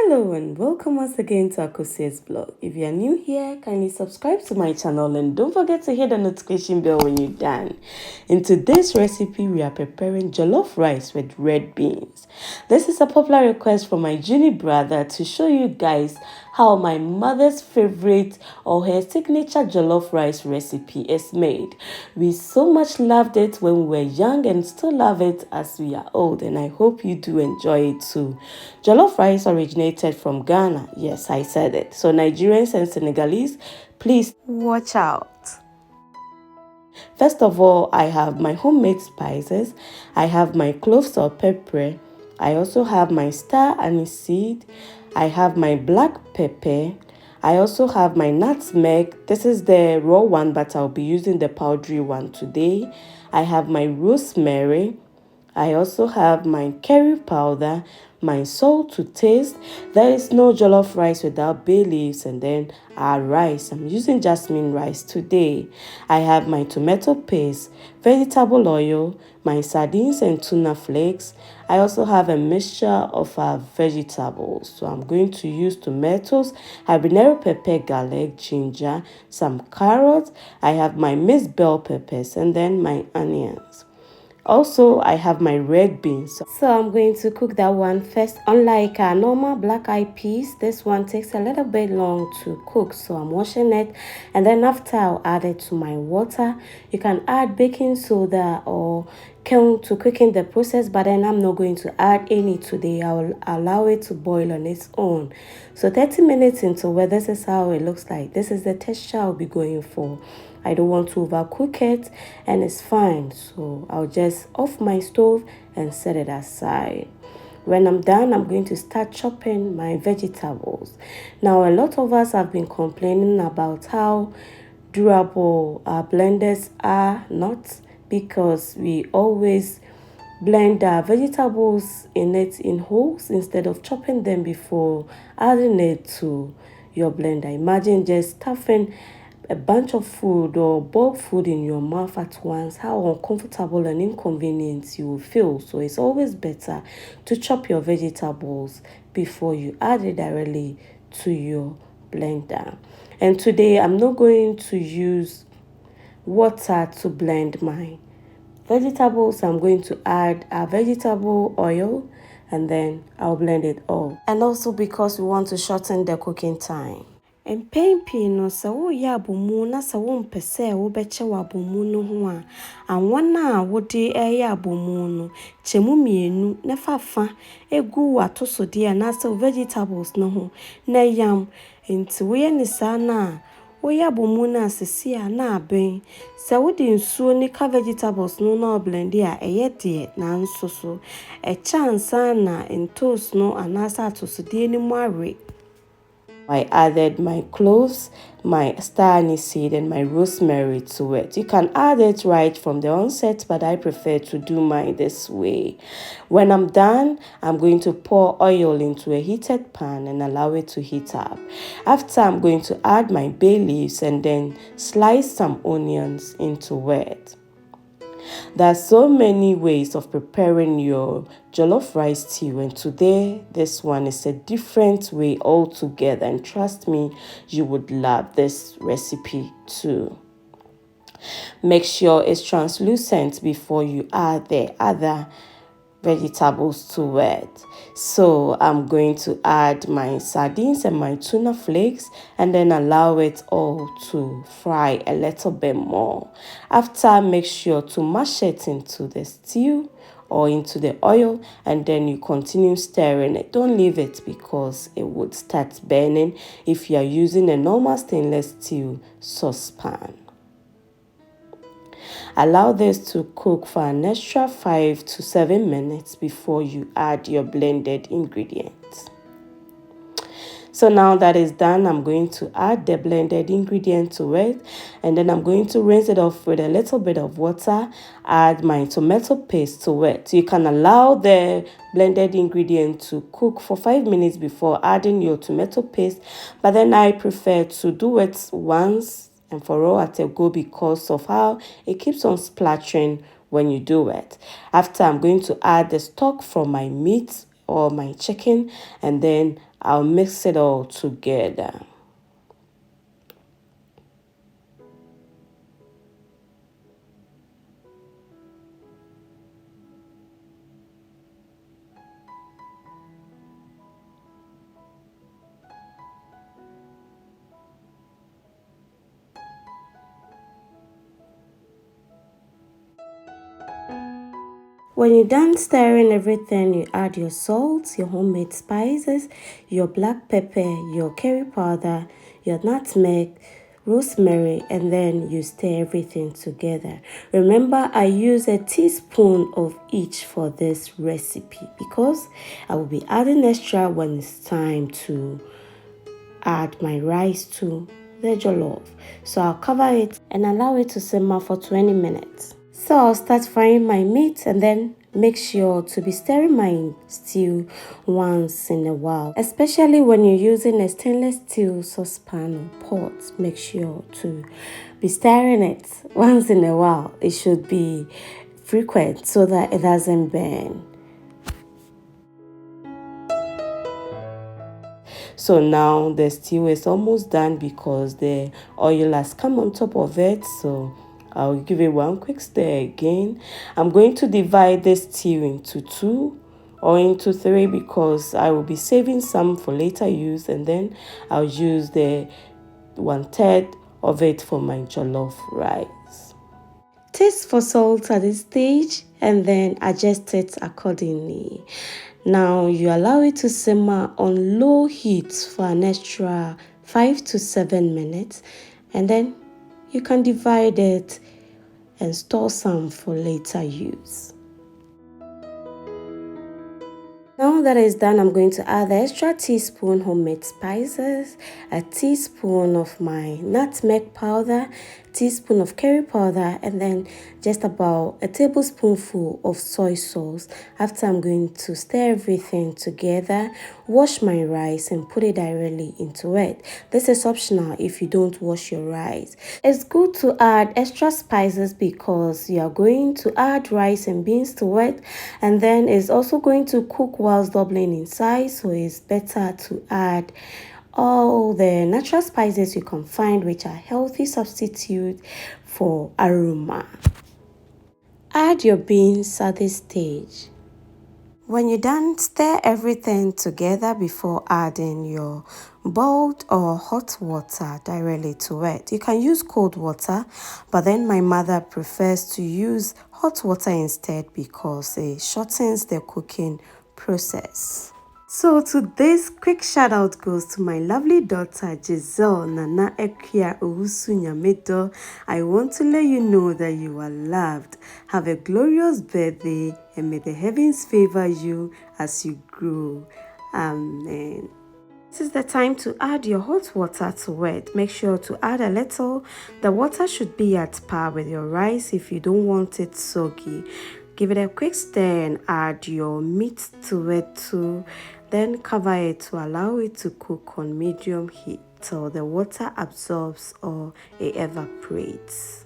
Hello and welcome once again to Akosia's blog. If you are new here, kindly subscribe to my channel and don't forget to hit the notification bell when you're done. In today's recipe, we are preparing jollof rice with red beans. This is a popular request from my junior brother to show you guys how my mother's favorite or her signature jollof rice recipe is made. We so much loved it when we were young and still love it as we are old, and I hope you do enjoy it too. Jollof rice originated from Ghana. Yes, I said it. So Nigerians and Senegalese, please watch out. First of all, I have my homemade spices. I have my cloves or pepper. I also have my star aniseed. I have my black pepper. I also have my nutmeg. This is the raw one, but I'll be using the powdery one today. I have my rosemary. I also have my curry powder, my salt to taste. There is no jollof rice without bay leaves, and then our rice. I'm using Jasmine rice today. I have my tomato paste, vegetable oil, my sardines and tuna flakes. I also have a mixture of our vegetables. So I'm going to use tomatoes, habanero pepper, garlic, ginger, some carrots. I have my minced bell peppers and then my onions. Also, I have my red beans. So I'm going to cook that one first. Unlike our normal black-eyed peas, this one takes a little bit long to cook. So I'm washing it, and then after I'll add it to my water. You can add baking soda or kiln to quicken the process, but then I'm not going to add any today. I'll allow it to boil on its own. So 30 minutes into where this is how it looks like. This is the texture I'll be going for. I don't want to overcook it, and it's fine. So I'll just off my stove and set it aside. When I'm done, I'm going to start chopping my vegetables. Now, a lot of us have been complaining about how durable our blenders are not, because we always blend our vegetables in wholes instead of chopping them before adding it to your blender. Imagine just stuffing a bunch of food or bulk food in your mouth at once, how uncomfortable and inconvenient you will feel. So it's always better to chop your vegetables before you add it directly to your blender. And today I'm not going to use water to blend my vegetables. I'm going to add a vegetable oil, and then I'll blend it all. And also because we want to shorten the cooking time. And pii no sɛ woyɛ abomu na sɛ wompɛ sɛ wobɛkyɛ w'abomu no ho a, anwa na wode ɛyɛ abomu no kyɛmu mmienu na fa egu w'atosode na sɛ vegetables no ho na yam. Nti woyɛ ne saa na woyɛ abomu na asisi a na aben. Sɛ wode nsuo ne ka vegetables no na blend a ɛyɛ deɛ na nso so ɛkyansa na ntoos no anasa atosode ni mu awe. I added my cloves, my star aniseed, and my rosemary to it. You can add it right from the onset, but I prefer to do mine this way. When I'm done, I'm going to pour oil into a heated pan and allow it to heat up. After, I'm going to add my bay leaves and then slice some onions into it. There are so many ways of preparing your jollof rice stew, and today this one is a different way altogether, and trust me, you would love this recipe too. Make sure it's translucent before you add the other vegetables to it. So I'm going to add my sardines and my tuna flakes and then allow it all to fry a little bit more. After, make sure to mash it into the stew or into the oil, and then you continue stirring it. Don't leave it because it would start burning if you are using a normal stainless steel saucepan. Allow this to cook for an extra 5 to 7 minutes before you add your blended ingredients. So now that is done, I'm going to add the blended ingredient to it, and then I'm going to rinse it off with a little bit of water, add my tomato paste to it. You can allow the blended ingredient to cook for 5 minutes before adding your tomato paste, but then I prefer to do it once and for all at a go because of how it keeps on splattering when you do it. After, I'm going to add the stock from my meat or my chicken, and then I'll mix it all together. When you're done stirring everything, you add your salt, your homemade spices, your black pepper, your curry powder, your nutmeg, rosemary, and then you stir everything together. Remember, I use a teaspoon of each for this recipe because I will be adding extra when it's time to add my rice to the jollof. So I'll cover it and allow it to simmer for 20 minutes. So I'll start frying my meat and then make sure to be stirring my stew once in a while. Especially when you're using a stainless steel saucepan or pot, make sure to be stirring it once in a while. It should be frequent so that it doesn't burn. So now the stew is almost done because the oil has come on top of it. So I'll give it one quick stir again. I'm going to divide the stew into 2 or into 3 because I will be saving some for later use, and then I'll use the 1/3 of it for my jollof rice. Taste for salt at this stage and then adjust it accordingly. Now you allow it to simmer on low heat for an extra 5 to 7 minutes, and then you can divide it and store some for later use. Now that is done, I'm going to add the extra teaspoon homemade spices, a teaspoon of my nutmeg powder, teaspoon of curry powder, and then just about a tablespoonful of soy sauce. After I'm going to stir everything together, wash my rice and put it directly into it. This is optional if you don't wash your rice. It's good to add extra spices because you are going to add rice and beans to it, and then it's also going to cook whilst doubling in size, so it's better to add all the natural spices you can find, which are healthy substitute for aroma. Add your beans at this stage. When you're done, stir everything together before adding your boiled or hot water directly to it. You can use cold water, but then my mother prefers to use hot water instead because it shortens the cooking process. So today's quick shout out goes to my lovely daughter Giselle Nana Ekia Owusu Nyamedo. I want to let you know that you are loved. Have a glorious birthday and may the heavens favor you as you grow. Amen. This is the time to add your hot water to it. Make sure to add a little. The water should be at par with your rice if you don't want it soggy. Give it a quick stir and add your meat to it too. Then cover it to allow it to cook on medium heat till the water absorbs or it evaporates.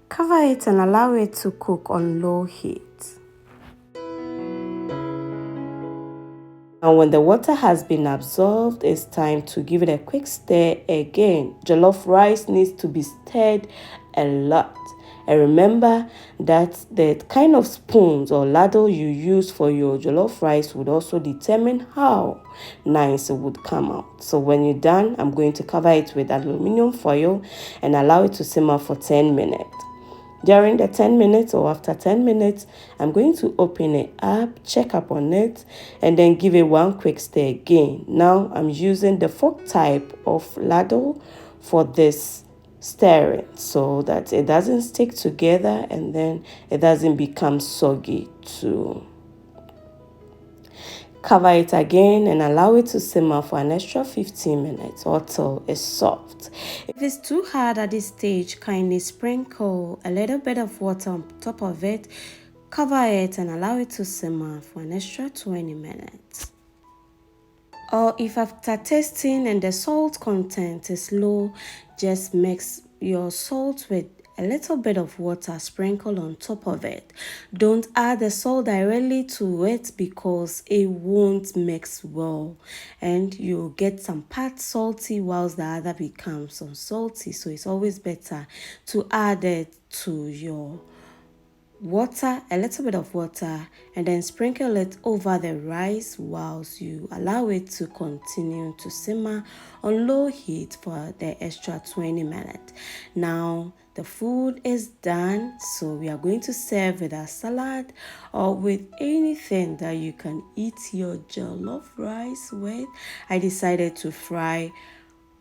Cover it and allow it to cook on low heat. And when the water has been absorbed, it's time to give it a quick stir again. Jollof rice needs to be stirred a lot. And remember that the kind of spoons or ladle you use for your jollof rice would also determine how nice it would come out. So when you're done, I'm going to cover it with aluminum foil and allow it to simmer for 10 minutes. During the 10 minutes or after 10 minutes, I'm going to open it up, check up on it, and then give it one quick stir again. Now I'm using the fork type of ladle for this stirring so that it doesn't stick together and then it doesn't become soggy too. Cover it again and allow it to simmer for an extra 15 minutes or till it's soft. If it's too hard at this stage, kindly sprinkle a little bit of water on top of it, cover it and allow it to simmer for an extra 20 minutes. Or if after tasting and the salt content is low, just mix your salt with a little bit of water sprinkled on top of it. Don't add the salt directly to it because it won't mix well, and you'll get some part salty whilst the other becomes unsalty. So it's always better to add it to your water, a little bit of water, and then sprinkle it over the rice whilst you allow it to continue to simmer on low heat for the extra 20 minutes. Now the food is done, so we are going to serve with a salad or with anything that you can eat your jollof rice with. I decided to fry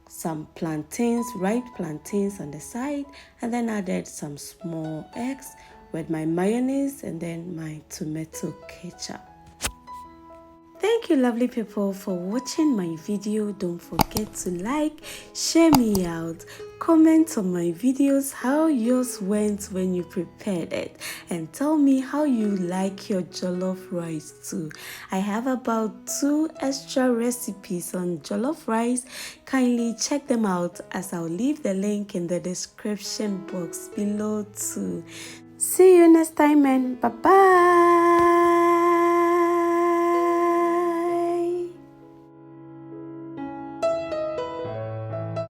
some plantains, ripe plantains on the side, and then added some small eggs with my mayonnaise and then my tomato ketchup. Thank you, lovely people, for watching my video. Don't forget to like, share me out, comment on my videos how yours went when you prepared it, and tell me how you like your jollof rice too. I have about 2 extra recipes on jollof rice. Kindly check them out, as I'll leave the link in the description box below too. See you next time, and bye bye.